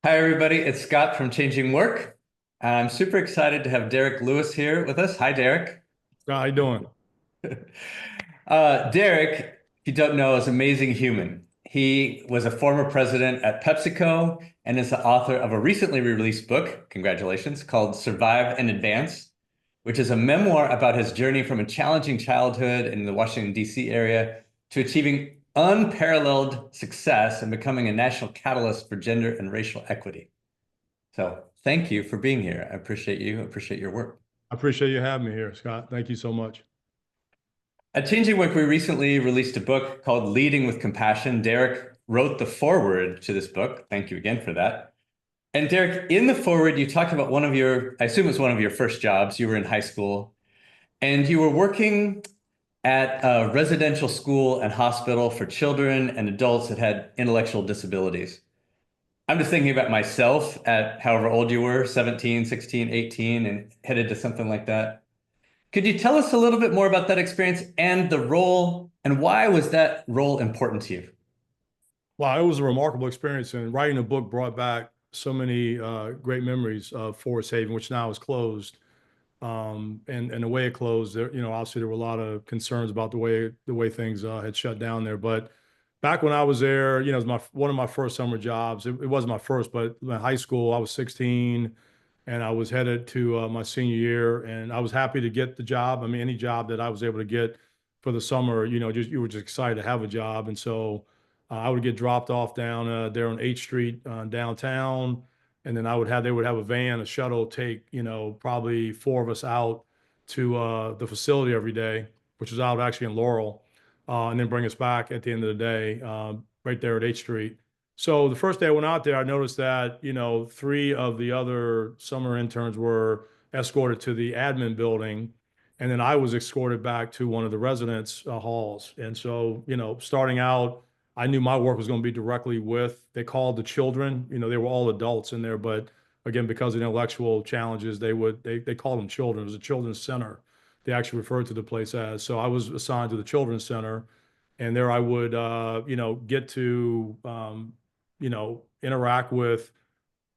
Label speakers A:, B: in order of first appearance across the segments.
A: Hi, everybody. It's Scott from Changing Work. I'm super excited to have Derek Lewis here with us. Hi, Derek.
B: How you doing?
A: Derek, if you don't know, is an amazing human. He was a former president at PepsiCo and is the author of a recently released book, congratulations, called Survive and Advance, which is a memoir about his journey from a challenging childhood in the Washington, D.C. area to achieving unparalleled success and becoming a national catalyst for gender and racial equity. So thank you for being here. I appreciate you. I appreciate your work.
B: I appreciate you having me here, Scott. Thank you so much.
A: At Changing Work, we recently released a book called Leading with Compassion. Derek wrote the foreword to this book. Thank you again for that. And Derek, in the foreword, you talked about one of your, I assume it's one of your first jobs. You were in high school and you were working at a residential school and hospital for children and adults that had intellectual disabilities. I'm just thinking about myself at however old you were, 17, 16, 18, and headed to something like that. Could you tell us a little bit more about that experience and the role, and why was that role important to you?
B: Wow, it was a remarkable experience, and writing a book brought back so many great memories of Forest Haven, which now is closed. And the way it closed, there, obviously there were a lot of concerns about the way things had shut down there. But back when I was there, it was one of my first summer jobs. It wasn't my first, but in high school, I was 16, and I was headed to my senior year, and I was happy to get the job. I mean, any job that I was able to get for the summer, just you were just excited to have a job, and so I would get dropped off down there on 8th Street downtown, and then they would have a van, a shuttle, take probably four of us out to the facility every day, which was out actually in Laurel, and then bring us back at the end of the day, right there at 8th Street. So the first day I went out there, I noticed that three of the other summer interns were escorted to the admin building, and then I was escorted back to one of the residence halls. And so starting out, I knew my work was going to be directly with, they called the children, they were all adults in there, but again, because of intellectual challenges, they called them children. It was a children's center. They actually referred to the place as. So I was assigned to the children's center, and there I would, get to, interact with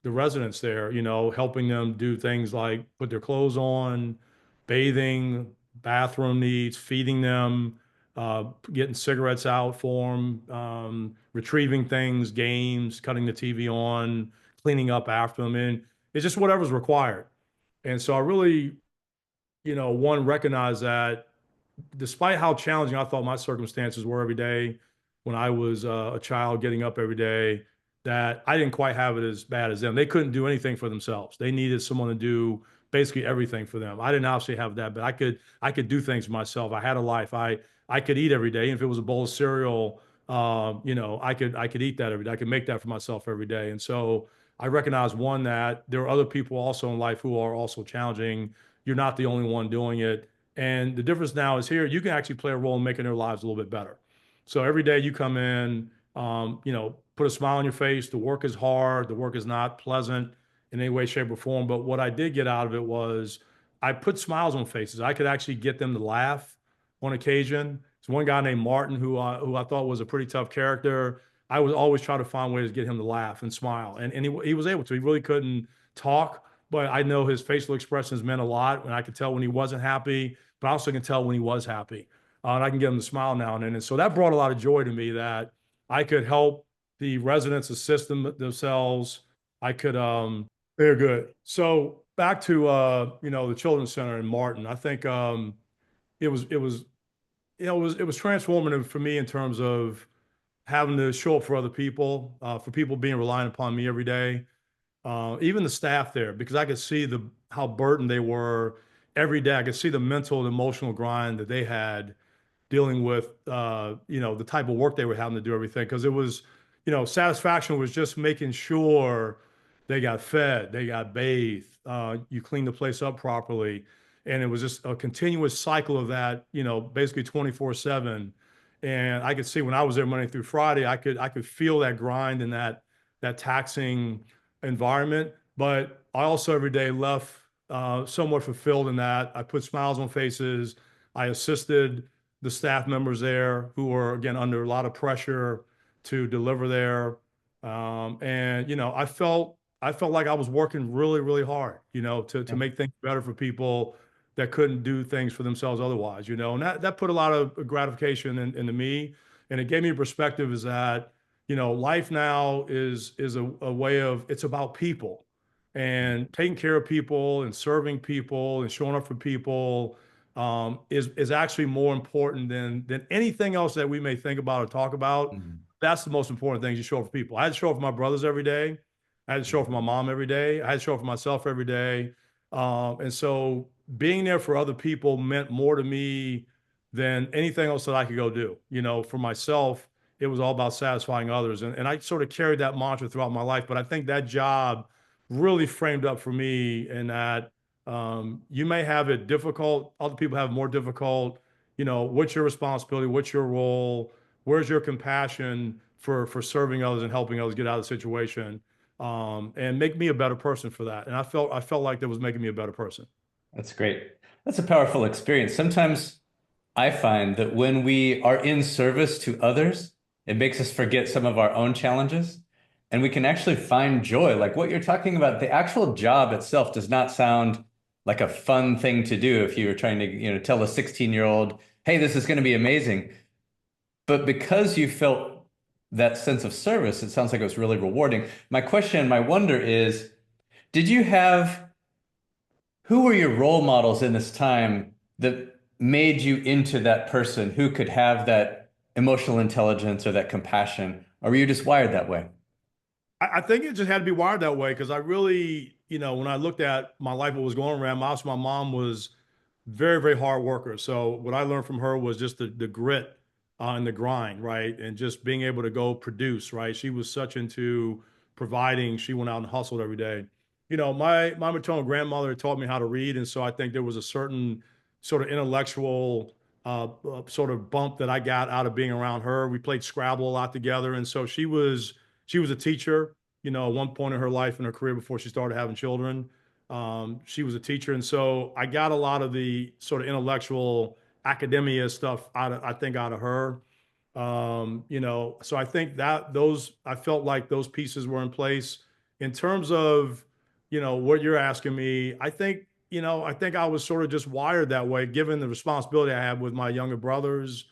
B: the residents there, helping them do things like put their clothes on, bathing, bathroom needs, feeding them, getting cigarettes out for them, retrieving things, games, cutting the TV on, cleaning up after them. And it's just whatever's required. And so I really, one, recognize that despite how challenging I thought my circumstances were every day when I was a child getting up every day, that I didn't quite have it as bad as them. They couldn't do anything for themselves. They needed someone to do basically everything for them. I didn't obviously have that, but I could do things for myself. I had a life. I could eat every day. And if it was a bowl of cereal, I could eat that every day. I could make that for myself every day. And so I recognize, one, that there are other people also in life who are also challenging. You're not the only one doing it. And the difference now is, here you can actually play a role in making their lives a little bit better. So every day you come in, put a smile on your face. The work is hard. The work is not pleasant in any way, shape, or form. But what I did get out of it was I put smiles on faces. I could actually get them to laugh on occasion. There's one guy named Martin who I thought was a pretty tough character. I would always try to find ways to get him to laugh and smile, and he was able to. He really couldn't talk, but I know his facial expressions meant a lot, and I could tell when he wasn't happy, but I also can tell when he was happy. And I can get him to smile now and then. And so that brought a lot of joy to me, that I could help the residents assist themselves. I could, they're good. So back to, the Children's Center in Martin. I think it was transformative for me in terms of having to show up for other people, for people being reliant upon me every day, even the staff there, because I could see how burdened they were every day. I could see the mental and emotional grind that they had dealing with, the type of work they were having to do everything. Because it was, satisfaction was just making sure they got fed, they got bathed, you cleaned the place up properly. And it was just a continuous cycle of that, basically 24/7. And I could see when I was there Monday through Friday, I could feel that grind and that taxing environment. But I also every day left somewhat fulfilled in that I put smiles on faces. I assisted the staff members there who were, again, under a lot of pressure to deliver there. And I felt I felt like I was working really, really hard, to
A: Yeah.
B: make things better for people that couldn't do things for themselves otherwise, and that put a lot of gratification into me. And it gave me a perspective is that, life now is a way of, it's about people and taking care of people and serving people and showing up for people, is actually more important than anything else that we may think about or talk about.
A: Mhm.
B: That's the most important thing, is you show up for people. I had to show up for my brothers every day. I had to show up for my mom every day. I had to show up for myself every day. And so being there for other people meant more to me than anything else that I could go do. For myself, it was all about satisfying others. And I sort of carried that mantra throughout my life. But I think that job really framed up for me in that, you may have it difficult, other people have it more difficult. What's your responsibility? What's your role? Where's your compassion for serving others and helping others get out of the situation? And make me a better person for that. And I felt like that was making me a better person.
A: That's great. That's a powerful experience. Sometimes I find that when we are in service to others, it makes us forget some of our own challenges and we can actually find joy. Like what you're talking about, the actual job itself does not sound like a fun thing to do if you were trying to, tell a 16-year-old, hey, this is going to be amazing. But because you felt that sense of service, it sounds like it was really rewarding. My question, my wonder is, did you have who were your role models in this time that made you into that person who could have that emotional intelligence or that compassion? Or were you just wired that way?
B: I think it just had to be wired that way because I really, when I looked at my life, what was going around, my mom was very, very hard worker. So what I learned from her was just the grit, and the grind, right? And just being able to go produce, right? She was such into providing. She went out and hustled every day. My maternal grandmother taught me how to read. And so I think there was a certain sort of intellectual, sort of bump that I got out of being around her. We played Scrabble a lot together. And so she was a teacher, at one point in her life and her career before she started having children. She was a teacher. And so I got a lot of the sort of intellectual academia stuff I think out of her. So I think I felt like those pieces were in place. In terms of, what you're asking me, I think I was sort of just wired that way, given the responsibility I had with my younger brothers,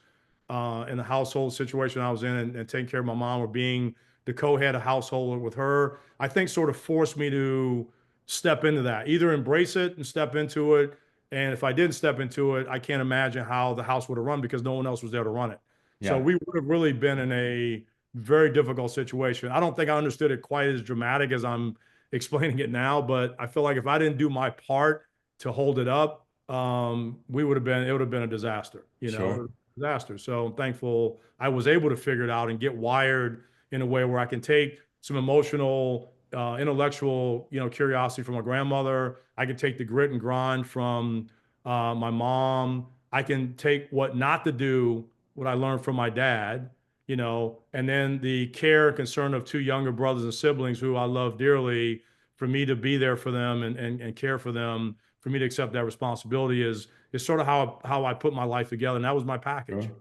B: in the household situation I was in, and taking care of my mom, or being the co-head of household with her. I think sort of forced me to step into that, either embrace it and step into it. And if I didn't step into it, I can't imagine how the house would have run because no one else was there to run it. So
A: Yeah,
B: we would have really been in a very difficult situation. I don't think I understood it quite as dramatic as I'm explaining it now, but I feel like if I didn't do my part to hold it up, it would have been a disaster,
A: sure.
B: disaster. So I'm thankful I was able to figure it out and get wired in a way where I can take some emotional, intellectual, curiosity from my grandmother. I can take the grit and grind from, my mom. I can take what not to do, what I learned from my dad, and then the care and concern of two younger brothers and siblings who I love dearly, for me to be there for them and care for them, for me to accept that responsibility is sort of how I put my life together. And that was my package.
A: Sure.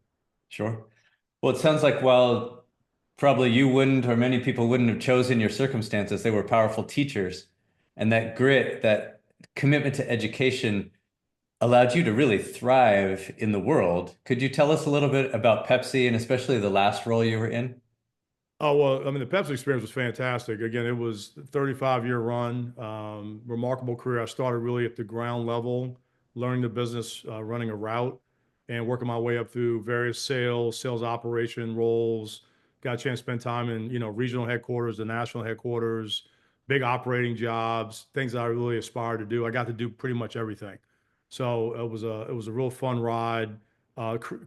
A: Sure. Well, it sounds like while probably you wouldn't, or many people wouldn't have chosen your circumstances, they were powerful teachers. And that grit, that commitment to education allowed you to really thrive in the world. Could you tell us a little bit about Pepsi and especially the last role you were in?
B: Oh, well, I mean, the Pepsi experience was fantastic. Again, it was a 35-year run, remarkable career. I started really at the ground level, learning the business, running a route, and working my way up through various sales operation roles. Got a chance to spend time in, regional headquarters, the national headquarters, big operating jobs, things that I really aspired to do. I got to do pretty much everything. So it was a real fun ride.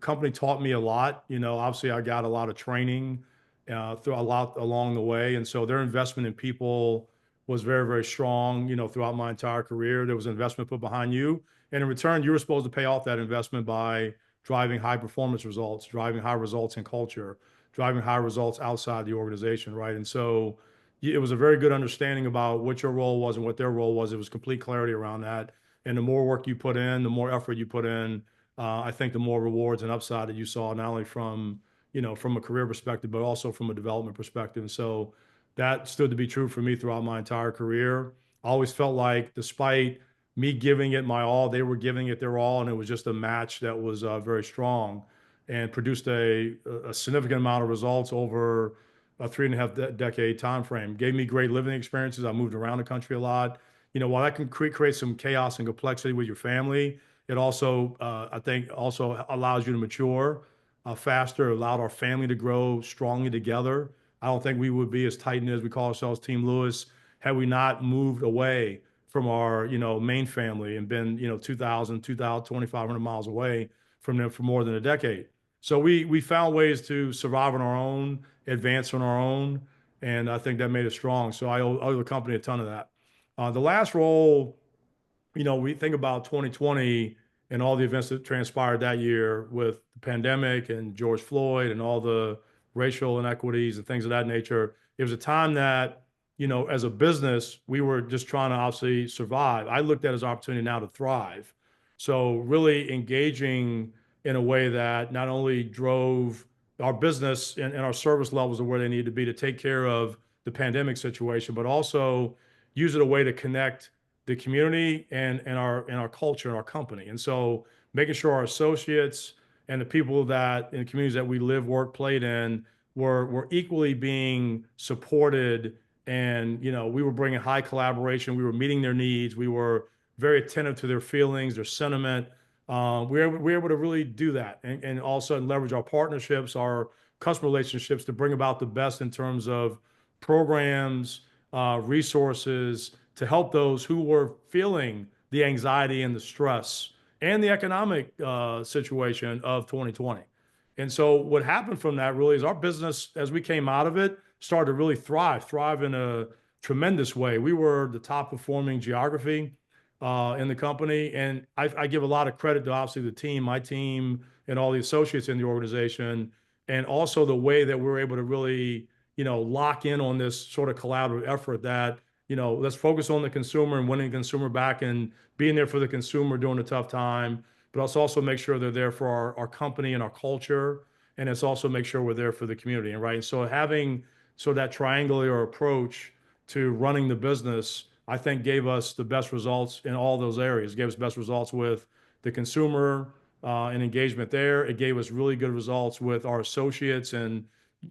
B: Company taught me a lot. Obviously I got a lot of training, through a lot along the way. And so their investment in people was very, very strong, throughout my entire career. There was investment put behind you. And in return, you were supposed to pay off that investment by driving high performance results, driving high results in culture, driving high results outside the organization, right? And so it was a very good understanding about what your role was and what their role was. It was complete clarity around that. And the more work you put in, the more effort you put in, I think the more rewards and upside that you saw, not only from a career perspective, but also from a development perspective. And so that stood to be true for me throughout my entire career. I always felt like despite me giving it my all, they were giving it their all, and it was just a match that was very strong and produced a significant amount of results over a 3.5 decade time frame. Gave me great living experiences. I moved around the country a lot. While that can create some chaos and complexity with your family, it also, I think, also allows you to mature faster. Allowed our family to grow strongly together. I don't think we would be as tight knit as we call ourselves, Team Lewis, had we not moved away from our, main family and been, 2,500 miles away from them for more than a decade. So we found ways to survive on our own, advance on our own, and I think that made us strong. So I owe the company a ton of that. The last role, we think about 2020 and all the events that transpired that year with the pandemic and George Floyd and all the racial inequities and things of that nature. It was a time that, as a business, we were just trying to obviously survive. I looked at it as an opportunity now to thrive. So really engaging in a way that not only drove our business and our service levels to where they need to be to take care of the pandemic situation, but also use it a way to connect the community and our culture and our company. And so making sure our associates and the people that in the communities that we live, work, played in were equally being supported. And, we were bringing high collaboration. We were meeting their needs. We were very attentive to their feelings, their sentiment. We were able to really do that and also leverage our partnerships, our customer relationships to bring about the best in terms of programs, resources to help those who were feeling the anxiety and the stress and the economic situation of 2020. And so what happened from that really is our business, as we came out of it, started to really thrive in a tremendous way. We were the top performing geography in the company. And I give a lot of credit to obviously the team, my team, and all the associates in the organization, and also the way that we were able to really, lock in on this sort of collaborative effort that, let's focus on the consumer and winning the consumer back and being there for the consumer during a tough time, but let's also make sure they're there for our company and our culture. And it's also make sure we're there for the community. And right. And so having that triangular approach to running the business, I think gave us the best results in all those areas. It gave us best results with the consumer and engagement there. It gave us really good results with our associates and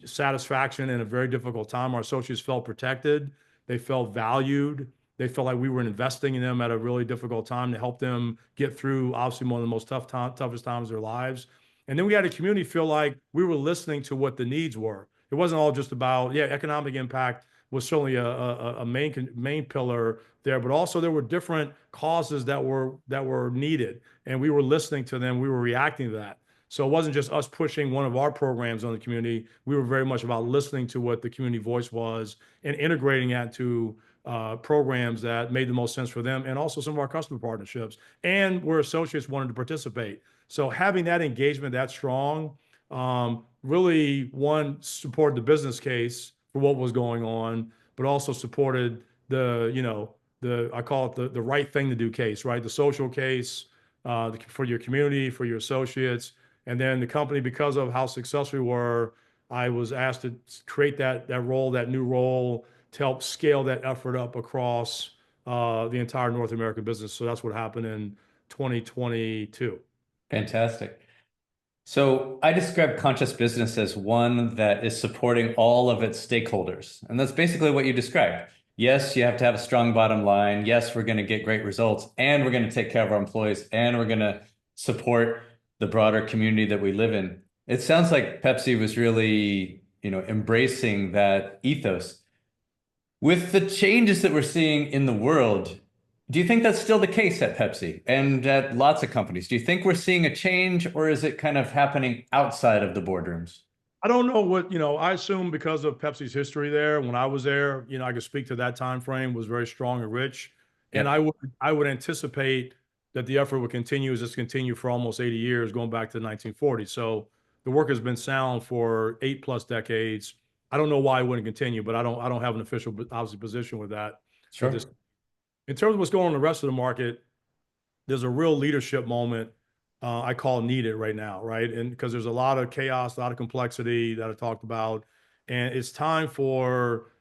B: satisfaction in a very difficult time. Our associates felt protected. They felt valued. They felt like we were investing in them at a really difficult time to help them get through, obviously, one of the most toughest times of their lives. And then we had a community feel like we were listening to what the needs were. It wasn't all just about, economic impact was certainly a main pillar there, but also there were different causes that were needed, and we were listening to them. We were reacting to that. So it wasn't just us pushing one of our programs on the community. We were very much about listening to what the community voice was and integrating that to programs that made the most sense for them, and also some of our customer partnerships, and where associates wanted to participate. So having that engagement that strong really, one, supported the business case for what was going on, but also supported I call it the right thing to do case, right? The social case for your community, for your associates. And then the company, because of how successful we were, I was asked to create that new role to help scale that effort up across the entire North American business. So that's what happened in 2022.
A: Fantastic. So I describe conscious business as one that is supporting all of its stakeholders. And that's basically what you described. Yes, you have to have a strong bottom line. Yes, we're going to get great results, and we're going to take care of our employees, and we're going to support the broader community that we live in. It sounds like Pepsi was really, embracing that ethos. With the changes that we're seeing in the world, do you think that's still the case at Pepsi and at lots of companies? Do you think we're seeing a change, or is it kind of happening outside of the boardrooms?
B: I don't know what, I assume because of Pepsi's history there, when I was there, I could speak to that time frame was very strong and rich. And
A: Yep,
B: I would anticipate that the effort would continue as it's continued for almost 80 years, going back to the 1940s. So the work has been sound for 8+ decades. I don't know why it wouldn't continue, but I don't have an official obviously position with that at this.
A: sure.
B: In terms of what's going on in the rest of the market, there's a real leadership moment I call needed right now, right? And because there's a lot of chaos, a lot of complexity that I talked about, and it's time for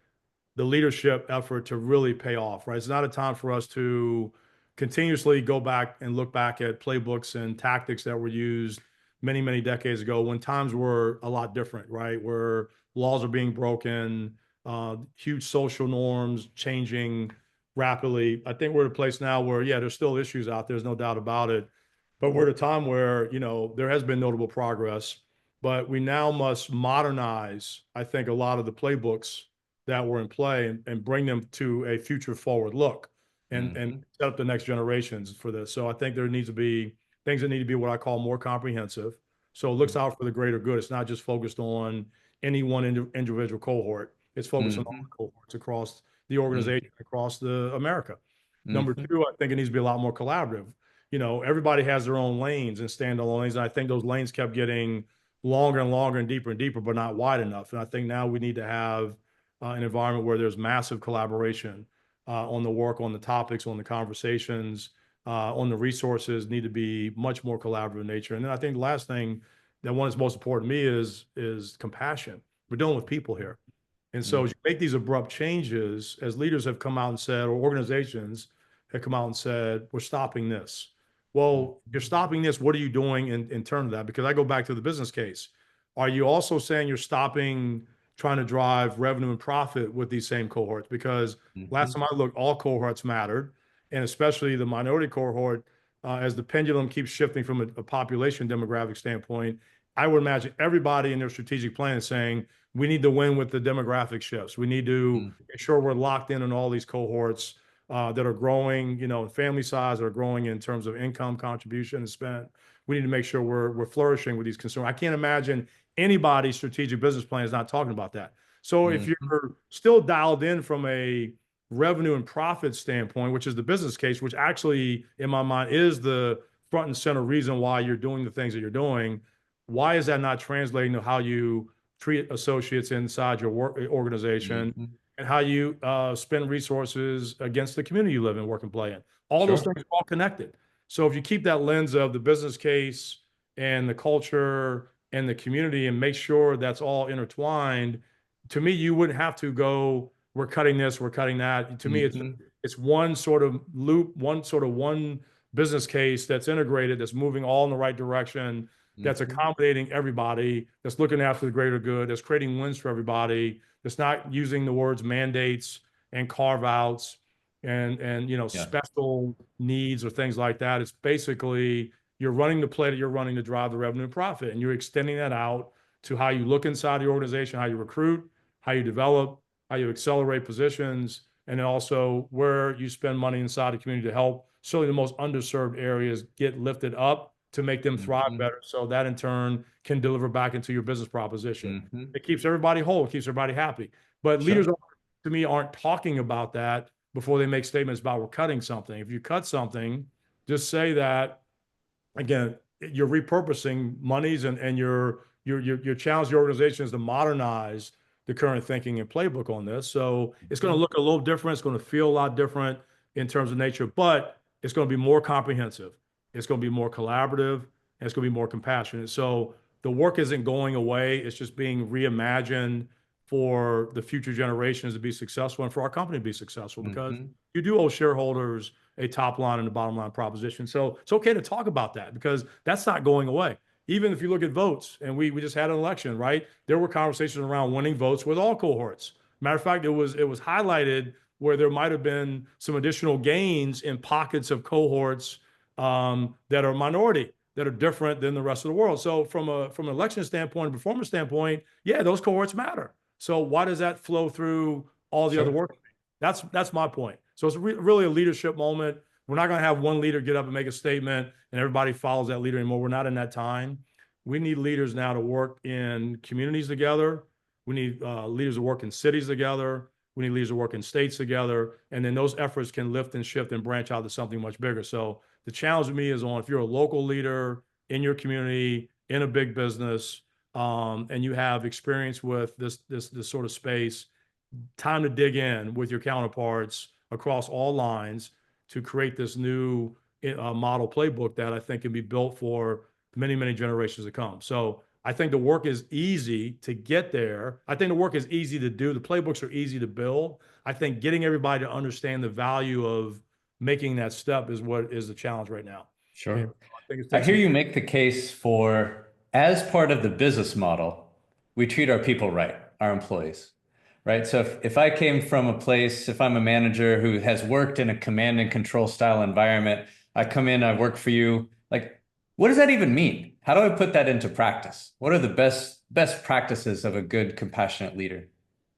B: the leadership effort to really pay off, right? It's not a time for us to continuously go back and look back at playbooks and tactics that were used many, many decades ago when times were a lot different, right? Where laws are being broken, huge social norms changing rapidly. I think we're at a place now where, yeah, there's still issues out there. There's no doubt about it. But we're at a time where, there has been notable progress, but we now must modernize, I think, a lot of the playbooks that were in play and bring them to a future forward look and
A: Hmm.
B: set up the next generations for this. So I think there needs to be things that need to be what I call more comprehensive. So it looks out for the greater good. It's not just focused on any one individual cohort. It's focused on all
A: Hmm.
B: the cohorts across the organization, across the America. Number
A: Hmm.
B: two, I think it needs to be a lot more collaborative. Everybody has their own lanes and standalone lanes. And I think those lanes kept getting longer and longer and deeper, but not wide enough. And I think now we need to have an environment where there's massive collaboration on the work, on the topics, on the conversations, on the resources need to be much more collaborative in nature. And then I think the last thing that one is most important to me is compassion. We're dealing with people here. And so as you make these abrupt changes, as leaders have come out and said, or organizations have come out and said, we're stopping this. Well, you're stopping this. What are you doing in terms of that? Because I go back to the business case. Are you also saying you're stopping trying to drive revenue and profit with these same cohorts? Because last
A: Hmm.
B: time I looked, all cohorts mattered, and especially the minority cohort, as the pendulum keeps shifting from a population demographic standpoint, I would imagine everybody in their strategic plan is saying, we need to win with the demographic shifts. We need to ensure we're locked in on all these cohorts that are growing, in family size, that are growing in terms of income contribution and spend. We need to make sure we're flourishing with these consumers. I can't imagine anybody's strategic business plan is not talking about that. So if
A: Hmm.
B: you're still dialed in from a revenue and profit standpoint, which is the business case, which actually, in my mind, is the front and center reason why you're doing the things that you're doing, why is that not translating to how you treat associates inside your work organization
A: Hmm.
B: and how you spend resources against the community you live in, work, and play in? All those
A: Sure.
B: things are all connected. So if you keep that lens of the business case and the culture and the community and make sure that's all intertwined, to me, you wouldn't have to go, we're cutting this, we're cutting that. To me,
A: Hmm.
B: it's one sort of loop, one business case that's integrated, that's moving all in the right direction, that's
A: Hmm.
B: accommodating everybody, that's looking after the greater good, that's creating wins for everybody, that's not using the words mandates and carve outs and
A: Yeah.
B: special needs or things like that. It's basically you're running the play that you're running to drive the revenue and profit, and you're extending that out to how you look inside the organization, how you recruit, how you develop, how you accelerate positions, and then also where you spend money inside the community to help certainly the most underserved areas get lifted up to make them thrive
A: Hmm.
B: better. So that in turn can deliver back into your business proposition.
A: Hmm.
B: It keeps everybody whole, it keeps everybody happy. But leaders,
A: Sure.
B: to me, aren't talking about that before they make statements about we're cutting something. If you cut something, just say that again, you're repurposing monies and you're challenging your organizations to modernize the current thinking and playbook on this. So it's going to
A: Hmm.
B: look a little different. It's going to feel a lot different in terms of nature, but it's going to be more comprehensive. It's going to be more collaborative and it's going to be more compassionate. So the work isn't going away. It's just being reimagined for the future generations to be successful and for our company to be successful because
A: Hmm.
B: you do owe shareholders a top line and a bottom line proposition. So it's okay to talk about that because that's not going away. Even if you look at votes, and we just had an election, right? There were conversations around winning votes with all cohorts. Matter of fact, it was highlighted where there might have been some additional gains in pockets of cohorts that are minority, that are different than the rest of the world. So from an election standpoint, performance standpoint, yeah, those cohorts matter. So why does that flow through all the other
A: Sure.
B: work? That's my point. So it's really a leadership moment. We're not going to have one leader get up and make a statement and everybody follows that leader anymore. We're not in that time. We need leaders now to work in communities together. We need leaders to work in cities together. We need leaders to work in states together. And then those efforts can lift and shift and branch out to something much bigger. So the challenge to me is on if you're a local leader in your community, in a big business, and you have experience with this sort of space, time to dig in with your counterparts across all lines to create this new model playbook that I think can be built for many, many generations to come. So I think the work is easy to get there. I think the work is easy to do. The playbooks are easy to build. I think getting everybody to understand the value of making that step is what is the challenge right now. And
A: Sure.
B: I think it
A: I
B: takes
A: hear
B: some.
A: you make the case for, as part of the business model, we treat our people right, our employees, right? So if I came from a place, if I'm a manager who has worked in a command and control style environment, I come in, I work for you, like, what does that even mean? How do I put that into practice? What are the best practices of a good, compassionate leader?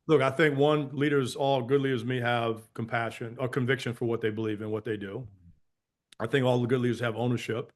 B: Look, I think one leaders, all good leaders, me have compassion or conviction for what they believe in, what they do. I think all the good leaders have ownership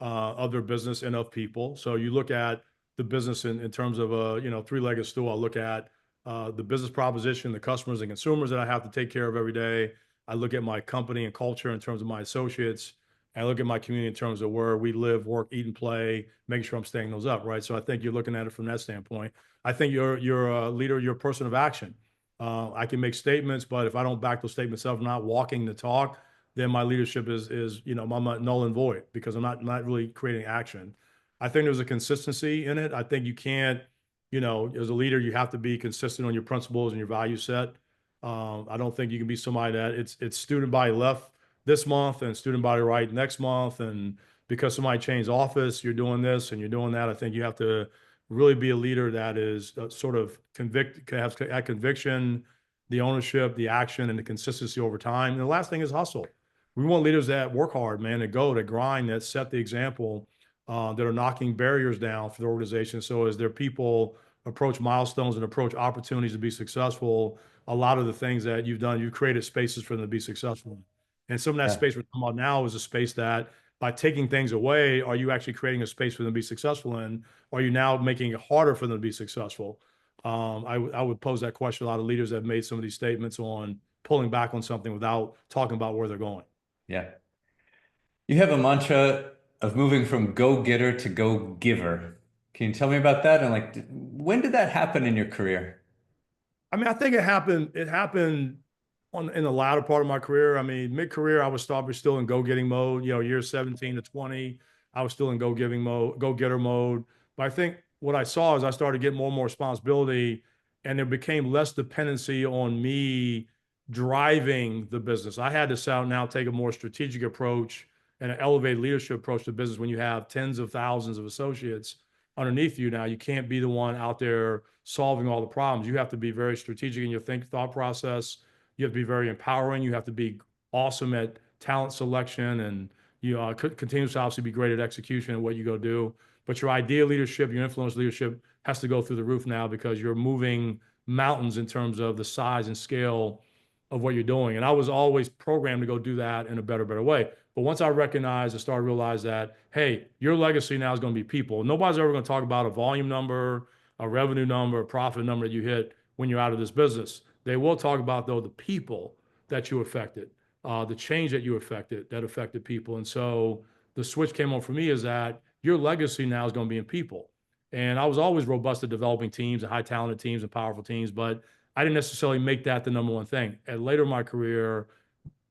B: of their business and of people. So you look at the business in terms of a three-legged stool. I look at the business proposition, the customers and consumers that I have to take care of every day. I look at my company and culture in terms of my associates. And I look at my community in terms of where we live, work, eat, and play, making sure I'm staying those up, right? So I think you're looking at it from that standpoint. I think you're a leader, you're a person of action. I can make statements, but if I don't back those statements up, I'm not walking the talk, then my leadership is I'm null and void because I'm not really creating action. I think there's a consistency in it. I think you can't, as a leader, you have to be consistent on your principles and your value set. I don't think you can be somebody that it's student body left this month and student body right next month, and because somebody changed office, you're doing this and you're doing that. I think you have to really be a leader that is sort of has that conviction, the ownership, the action, and the consistency over time. And the last thing is hustle. We want leaders that work hard, man, that grind, that set the example, that are knocking barriers down for the organization. So as their people approach milestones and approach opportunities to be successful, a lot of the things that you've done, you've created spaces for them to be successful. And some of that
A: Yeah,
B: space we're talking about now is a space that by taking things away, are you actually creating a space for them to be successful in? Or are you now making it harder for them to be successful? I would pose that question. A lot of leaders have made some of these statements on pulling back on something without talking about where they're going.
A: yeah. You have a mantra of moving from go-getter to go-giver. Can you tell me about that? And like, when did that happen in your career?
B: I mean, I think it happened. It happened in the latter part of my career. I mean, mid-career, I was probably still in go-getting mode. Years 17 to 20, I was still in go-giving mode, go-getter mode. But I think what I saw is I started getting more and more responsibility, and there became less dependency on me driving the business. I had to now take a more strategic approach and an elevated leadership approach to business. When you have tens of thousands of associates underneath you now, you can't be the one out there solving all the problems. You have to be very strategic in your thought process. You have to be very empowering. You have to be awesome at talent selection, and you continuously obviously be great at execution and what you go do. But your idea leadership, your influence leadership has to go through the roof now because you're moving mountains in terms of the size and scale of what you're doing. And I was always programmed to go do that in a better way. But once I recognized and started to realize that, hey, your legacy now is going to be people. Nobody's ever going to talk about a volume number, a revenue number, a profit number that you hit when you're out of this business. They will talk about, though, the people that you affected, the change that you affected that affected people. And so the switch came on for me is that your legacy now is going to be in people. And I was always robust at developing teams and high talented teams and powerful teams, but I didn't necessarily make that the number one thing. And later in my career,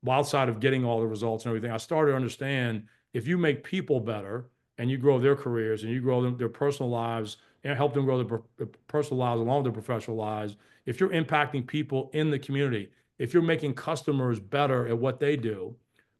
B: outside of getting all the results and everything, I started to understand if you make people better and you grow their careers and you grow their personal lives and help them grow their personal lives along with their professional lives, if you're impacting people in the community, if you're making customers better at what they do,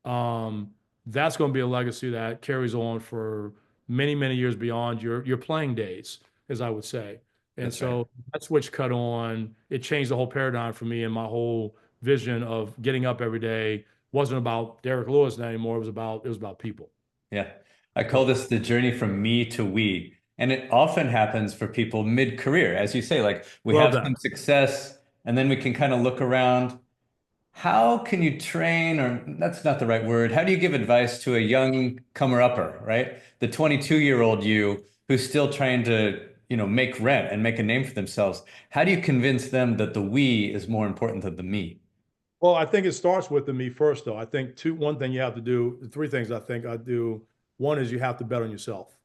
B: um, that's going to be a legacy that carries on for many years beyond your playing days, as I would say. And
A: That's right.
B: so that switch cut on. It changed the whole paradigm for me and my whole vision of getting up every day wasn't about Derek Lewis anymore. It was about people.
A: Yeah. I
B: Yeah.
A: call this the journey from me to we. And it often happens for people mid-career. As you say, like we
B: Love
A: have
B: that.
A: some success and then we can kind of look around. How can you train, or that's not the right word. How do you give advice to a young comer-upper, right? The 22-year-old you who's still trying to, make rent and make a name for themselves. How do you convince them that the we is more important than the me?
B: Well, I think it starts with the me first, though. I think one thing you have to do, three things I think I do. One is you have to bet on yourself.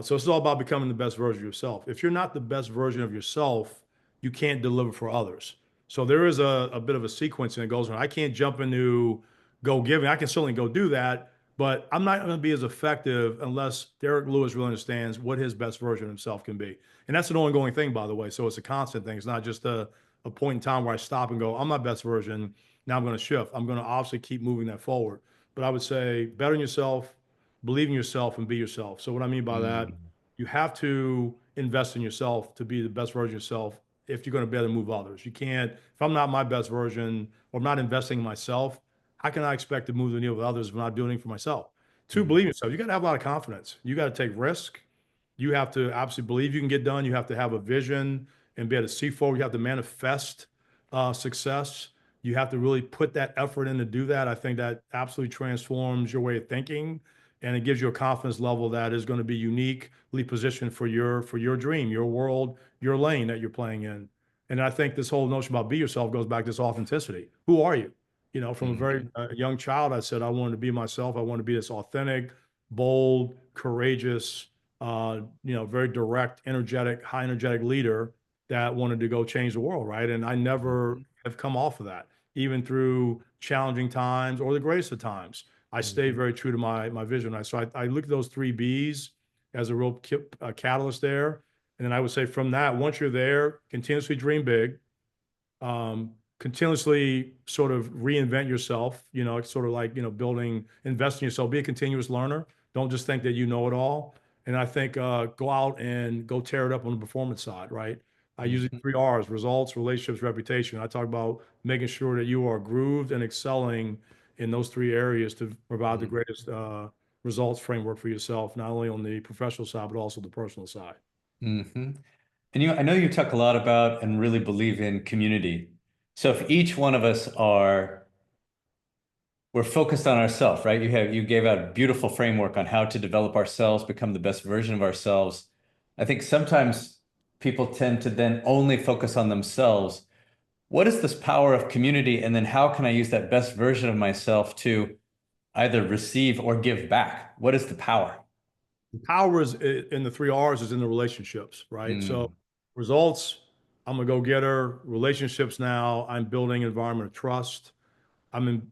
B: So it's all about becoming the best version of yourself. If you're not the best version of yourself, you can't deliver for others. So there is a bit of a sequence and it goes on. I can't jump into go giving. I can certainly go do that, but I'm not going to be as effective unless Derek Lewis really understands what his best version of himself can be. And that's an ongoing thing, by the way. So it's a constant thing. It's not just a point in time where I stop and go, I'm my best version. Now I'm going to shift. I'm going to obviously keep moving that forward. But I would say better in yourself, believe in yourself, and be yourself. So what I mean by that,
A: Mm,
B: you have to invest in yourself to be the best version of yourself if you're going to be able to move others. You can't, if I'm not my best version or I'm not investing in myself, how can I expect to move the needle with others if I'm not doing it for myself? Two, believe in
A: mm,
B: yourself. You got to have a lot of confidence. You got to take risk. You have to obviously believe you can get done. You have to have a vision and be able to see forward. You have to manifest success. You have to really put that effort in to do that. I think that absolutely transforms your way of thinking, and it gives you a confidence level that is going to be uniquely positioned for your dream, your world, your lane that you're playing in. And I think this whole notion about be yourself goes back to this authenticity. Who are you? You know, from a very
A: mm,
B: young child, I said I wanted to be myself. I want to be this authentic, bold, courageous, very direct, energetic, high energetic leader that wanted to go change the world, right? And I never
A: mm,
B: have come off of that, even through challenging times or the greatest of times. I stay
A: mm,
B: very true to my vision. So I look at those three B's as a real catalyst there. And then I would say from that, once you're there, continuously dream big, continuously sort of reinvent yourself. It's sort of like, invest in yourself, be a continuous learner. Don't just think that you know it all. And I think go out and go tear it up on the performance side, right? I use it
A: mm,
B: three R's: results, relationships, reputation. I talk about making sure that you are grooved and excelling in those three areas to provide the
A: mm,
B: greatest results framework for yourself, not only on the professional side, but also the personal side.
A: mhm. And I know you talk a lot about and really believe in community. So if each one of us we're focused on ourselves, right? You gave out a beautiful framework on how to develop ourselves, become the best version of ourselves. I think sometimes people tend to then only focus on themselves. What is this power of community? And then how can I use that best version of myself to either receive or give back? What is the power?
B: The power is in the three R's is in the relationships, right? So
A: Mm,
B: results, I'm a go-getter. Relationships now, I'm building an environment of trust.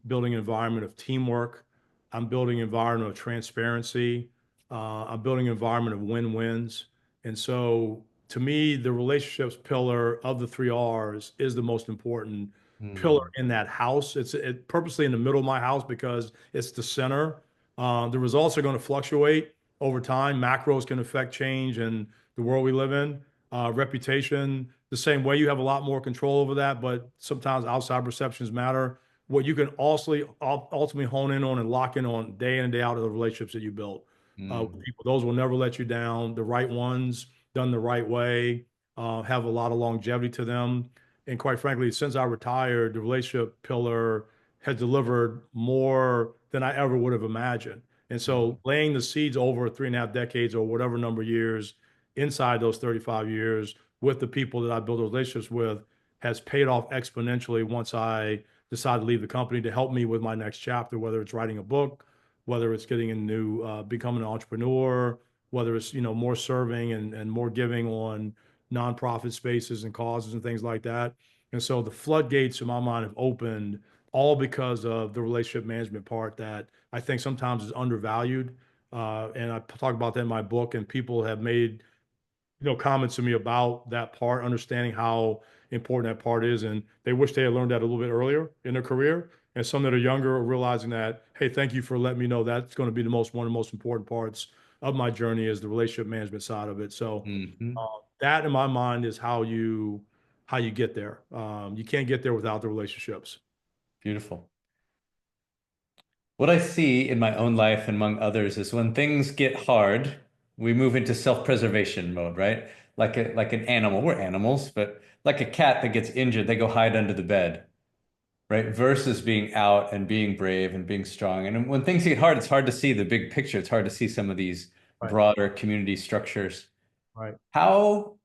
B: Building an environment of teamwork. I'm building an environment of transparency. I'm building an environment of win-wins. And so to me, the relationships pillar of the three R's is the most important pillar
A: mm,
B: in that house. It's purposely in the middle of my house because it's the center. The results are going to fluctuate over time. Macros can affect change in the world we live in. Reputation, the same way, you have a lot more control over that, but sometimes outside perceptions matter. What you can also ultimately hone in on and lock in on day in and day out are the relationships that you build with
A: mm,
B: people. Those will never let you down. The right ones, done the right way, have a lot of longevity to them. And quite frankly, since I retired, the relationship pillar has delivered more than I ever would have imagined. And
A: mm,
B: so laying the seeds over 3.5 decades or whatever number of years inside those 35 years with the people that I built relationships with has paid off exponentially once I decided to leave the company to help me with my next chapter, whether it's writing a book, whether it's getting into becoming an entrepreneur, whether it's more serving and more giving on nonprofit spaces and causes and things like that. And so the floodgates in my mind have opened all because of the relationship management part that I think sometimes is undervalued. And I talk about that in my book, and people have made comments to me about that part, understanding how important that part is, and they wish they had learned that a little bit earlier in their career. And some that are younger are realizing that, hey, thank you for letting me know that's going to be one of the most important parts of my journey is the relationship management side of it. So
A: mhm.
B: that, in my mind, is how you get there. You can't get there without the relationships.
A: Beautiful. What I see in my own life and among others is when things get hard, we move into self-preservation mode, right? Like an animal. We're animals, but like a cat that gets injured, they go hide under the bed, right? Versus being out and being brave and being strong. And when things get hard, it's hard to see the big picture. It's hard to see some of these
B: Right.
A: broader community structures.
B: Right.
A: How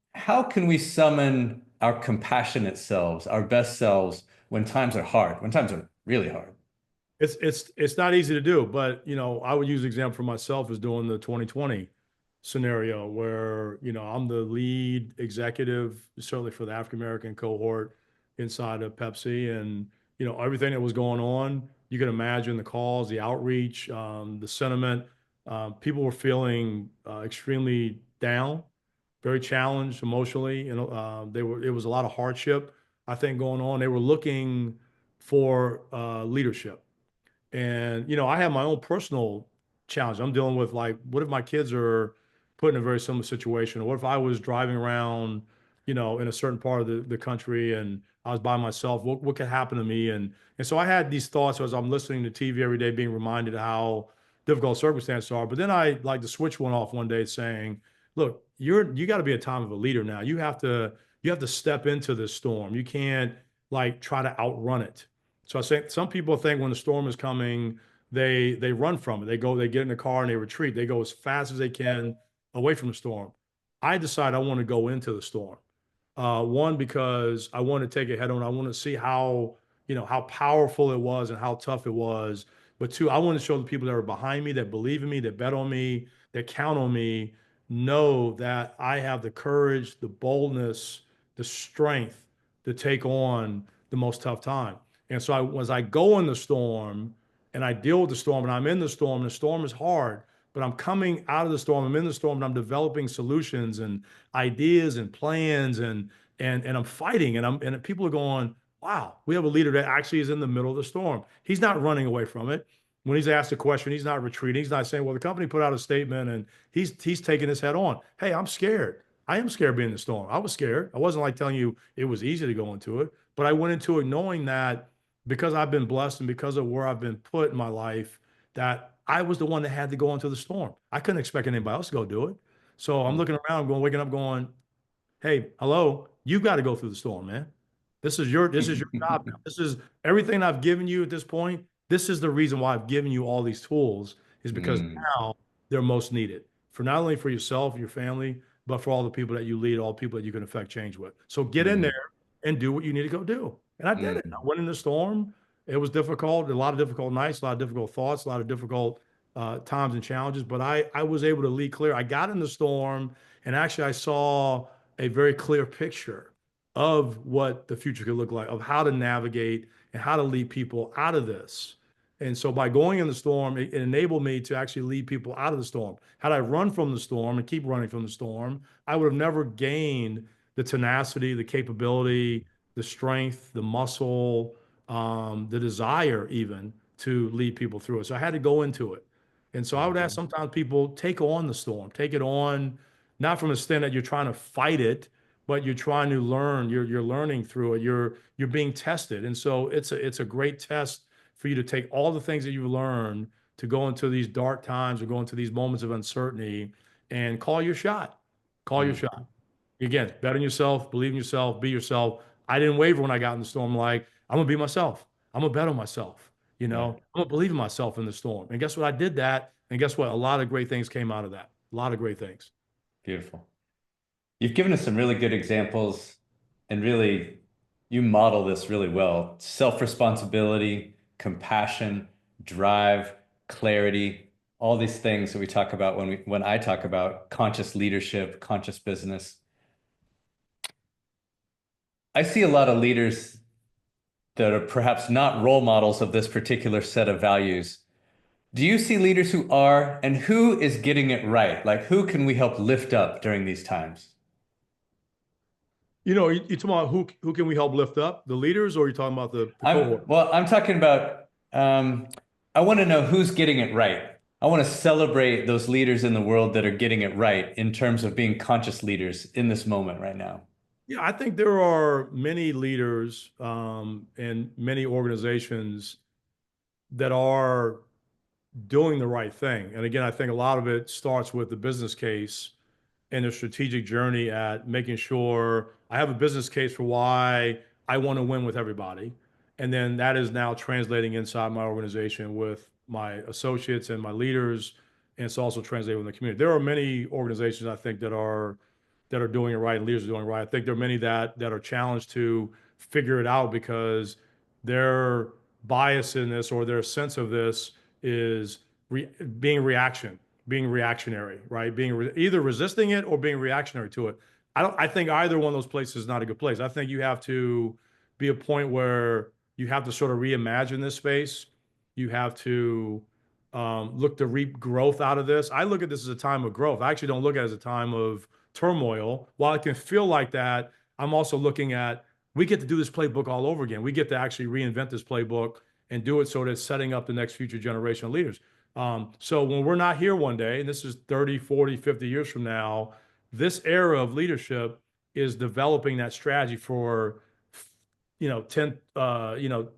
A: can we summon our compassionate selves, our best selves when times are hard, when times are really hard?
B: It's not easy to do, but I would use the example for myself as doing the 2020 scenario where I'm the lead executive, certainly for the African American cohort inside of Pepsi, and everything that was going on. You can imagine the calls, the outreach, the sentiment. People were feeling extremely down, very challenged emotionally. It was a lot of hardship, I think, going on. They were looking for leadership. And, I have my own personal challenge. I'm dealing with, like, what if my kids are put in a very similar situation? Or what if I was driving around, in a certain part of the country and I was by myself? What could happen to me? And so I had these thoughts as I'm listening to TV every day, being reminded of how difficult circumstances are. But then I, like, the switch went off one day saying, look, you got to be a time of a leader now. You have to step into this storm. You can't, like, try to outrun it. So I say some people think when the storm is coming, they run from it. They get in the car and they retreat. They go as fast as they can away from the storm. I decide I want to go into the storm. One, because I want to take it head on. I want to see how powerful it was and how tough it was. But two, I want to show the people that are behind me, that believe in me, that bet on me, that count on me, know that I have the courage, the boldness, the strength to take on the most tough time. And so as I go in the storm and I deal with the storm and I'm in the storm is hard, but I'm coming out of the storm, I'm in the storm and I'm developing solutions and ideas and plans and I'm fighting and people are going, wow, we have a leader that actually is in the middle of the storm. He's not running away from it. When he's asked a question, he's not retreating. He's not saying, well, the company put out a statement and he's taking his head on. Hey, I'm scared. I am scared being in the storm. I was scared. I wasn't like telling you it was easy to go into it, but I went into it knowing that because I've been blessed and because of where I've been put in my life, that I was the one that had to go into the storm. I couldn't expect anybody else to go do it. So I'm looking around, waking up, going, hey, hello, you've got to go through the storm, man. This is your job now. This is everything I've given you at this point. This is the reason why I've given you all these tools, is because
A: Mm,
B: now they're most needed for not only for yourself, your family, but for all the people that you lead, all the people that you can affect change with. So get in
A: mm,
B: there and do what you need to go do. And I did it. I
A: mm,
B: went in the storm. It was difficult, a lot of difficult nights, a lot of difficult thoughts, a lot of difficult times and challenges. But I was able to lead clear. I got in the storm, and actually I saw a very clear picture of what the future could look like, of how to navigate and how to lead people out of this. And so by going in the storm, it enabled me to actually lead people out of the storm. Had I run from the storm and keep running from the storm, I would have never gained the tenacity, the capability, the strength, the muscle, the desire even to lead people through it. So I had to go into it. And so I would ask
A: mhm,
B: sometimes people, take on the storm, take it on, not from a stand that you're trying to fight it, but you're trying to learn. You're learning through it. You're being tested. And so it's a great test for you to take all the things that you learn to go into these dark times or go into these moments of uncertainty and call your shot. Call your shot.
A: mhm.
B: Again, bet on yourself, believe in yourself, be yourself. I didn't waver when I got in the storm. Like, I'm gonna be myself. I'm gonna bet on myself.
A: Yeah,
B: I'm gonna believe in myself in the storm. And guess what? I did that. And guess what? A lot of great things came out of that. A lot of great things.
A: beautiful. You've given us some really good examples and really you model this really well. Self-responsibility, compassion, drive, clarity, all these things that we talk about when I talk about conscious leadership, conscious business. I see a lot of leaders that are perhaps not role models of this particular set of values. Do you see leaders who are, and who is getting it right? Like, who can we help lift up during these times?
B: You talking about who can we help lift up? The leaders, or are you talking about the cohort?
A: I'm talking about, I want to know who's getting it right. I want to celebrate those leaders in the world that are getting it right in terms of being conscious leaders in this moment right now.
B: Yeah, I think there are many leaders and many organizations that are doing the right thing. And again, I think a lot of it starts with the business case and a strategic journey at making sure I have a business case for why I want to win with everybody. And then that is now translating inside my organization with my associates and my leaders. And it's also translating in the community. There are many organizations I think that are doing it right and leaders are doing it right. I think there are many that are challenged to figure it out because their bias in this or their sense of this is being being reactionary, right? Either resisting it or being reactionary to it. I think either one of those places is not a good place. I think you have to be a point where you have to sort of reimagine this space You have to look to reap growth out of this. I look at this as a time of growth. I actually don't look at it as a time of turmoil. While it can feel like that, I'm also looking at we get to do this playbook all over again. We get to actually reinvent this playbook and do it so that it's setting up the next future generation of leaders. So when we're not here one day, and this is 30, 40, 50 years from now, this era of leadership is developing that strategy for, 10, 4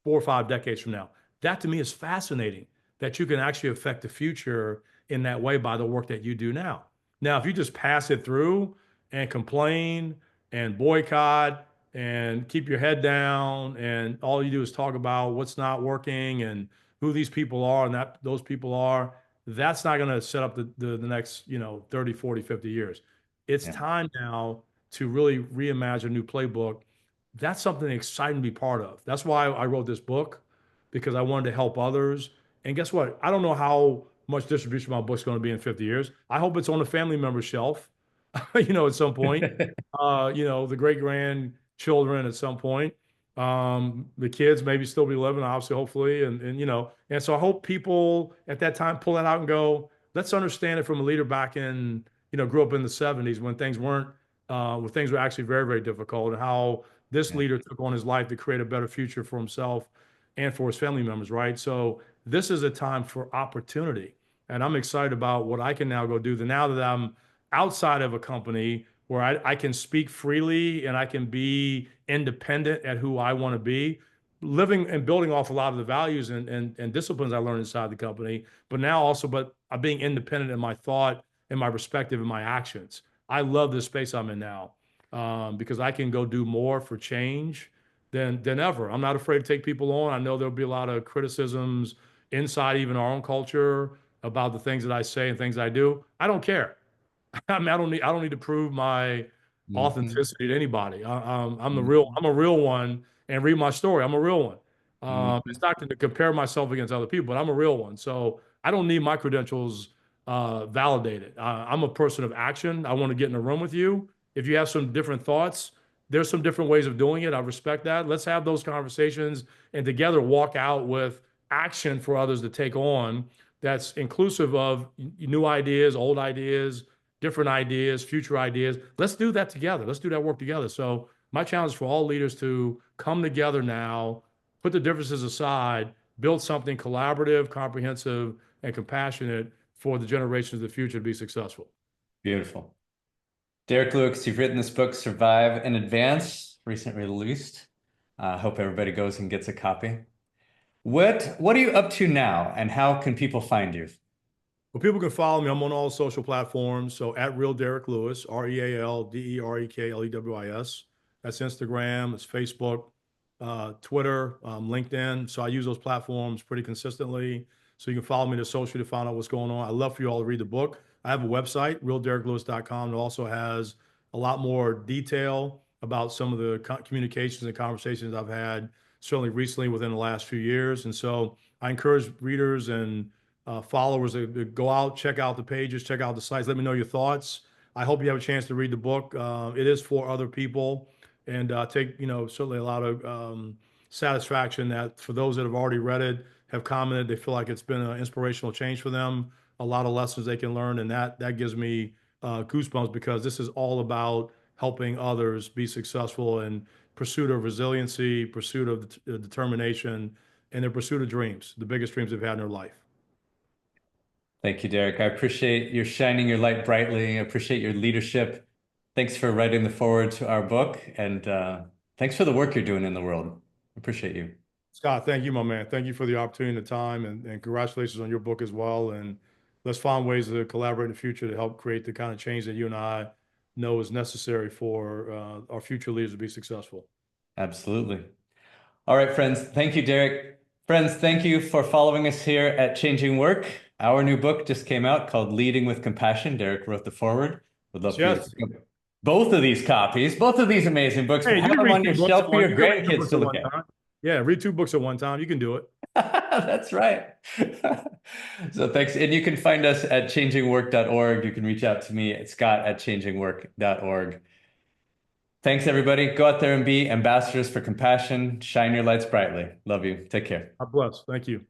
B: or 5 decades from now. That to me is fascinating that you can actually affect the future in that way by the work that you do now. Now, if you just pass it through and complain and boycott and keep your head down and all you do is talk about what's not working and who these people are and that those people are, that's not going to set up the next, 30, 40, 50 years. It's
A: Yeah.
B: time now to really reimagine a new playbook. That's something exciting to be part of. That's why I wrote this book, because I wanted to help others. And guess what? I don't know how much distribution my book's going to be in 50 years. I hope it's on a family member's shelf, at some point. The great grandchildren at some point. The kids maybe still be living, obviously, hopefully. And so I hope people at that time pull that out and go, let's understand it from a leader back in, grew up in the 70s when things weren't, when things were actually very, very difficult, and how this
A: Yeah.
B: leader took on his life to create a better future for himself and for his family members, right? So this is a time for opportunity. And I'm excited about what I can now go do. Now that I'm outside of a company where I can speak freely and I can be independent at who I want to be, living and building off a lot of the values and disciplines I learned inside the company, but now also, but I'm being independent in my thought and my perspective and my actions. I love this space I'm in now, because I can go do more for change than ever. I'm not afraid to take people on. I know there'll be a lot of criticisms inside even our own culture about the things that I say and things I do. I don't care. I mean, I don't need to prove my
A: Mhm.
B: authenticity to anybody. I'm the real.
A: Mhm.
B: I'm a real one, and read my story. I'm a real one. It's
A: Mhm.
B: not to compare myself against other people, but I'm a real one. So I don't need my credentials validated. I'm a person of action. I want to get in a room with you. If you have some different thoughts, there's some different ways of doing it. I respect that. Let's have those conversations and together walk out with action for others to take on. That's inclusive of new ideas, old ideas, different ideas, future ideas. Let's do that together. Let's do that work together. So my challenge is for all leaders to come together now, put the differences aside, build something collaborative, comprehensive, and compassionate for the generations of the future to be successful.
A: Beautiful. Derek Lewis, you've written this book, Survive and Advance, recently released. I hope everybody goes and gets a copy. What are you up to now, and how can people find you?
B: Well, people can follow me. I'm on all social platforms. So at Real Derek Lewis, RealDereklewis. That's Instagram, it's Facebook, Twitter, LinkedIn. So I use those platforms pretty consistently. So you can follow me to social to find out what's going on. I'd love for you all to read the book. I have a website, realdereklewis.com. It also has a lot more detail about some of the communications and conversations I've had, certainly recently within the last few years. And so I encourage readers and followers to go out, check out the pages, check out the sites. Let me know your thoughts. I hope you have a chance to read the book. It is for other people, and take certainly a lot of satisfaction that for those that have already read it, have commented, they feel like it's been an inspirational change for them. A lot of lessons they can learn, and that gives me goosebumps, because this is all about helping others be successful in pursuit of resiliency, pursuit of determination, and their pursuit of dreams, the biggest dreams they've had in their life.
A: Thank you, Derek. I appreciate your shining your light brightly. I appreciate your leadership. Thanks for writing the foreword to our book, and thanks for the work you're doing in the world. I appreciate you.
B: Scott, thank you, my man. Thank you for the opportunity and the time, and congratulations on your book as well. And let's find ways to collaborate in the future to help create the kind of change that you and I know is necessary for our future leaders to be successful.
A: Absolutely. All right, friends. Thank you, Derek. Friends, thank you for following us here at Changing Work. Our new book just came out called Leading with Compassion. Derek wrote the foreword. Would love for you to
B: Yes.
A: pick up both of these copies, both of these amazing books, but
B: Hey, you
A: have
B: can
A: them
B: read
A: on
B: two
A: your
B: books at
A: shelf for
B: one.
A: your
B: You can read two
A: grandkids
B: books
A: to
B: at
A: look
B: one
A: at.
B: time. Yeah, read two books at one time. You can do it.
A: That's right. So thanks. And you can find us at changingwork.org. You can reach out to me at scott@changingwork.org. Thanks, everybody. Go out there and be ambassadors for compassion. Shine your lights brightly. Love you. Take care.
B: God bless. Thank you.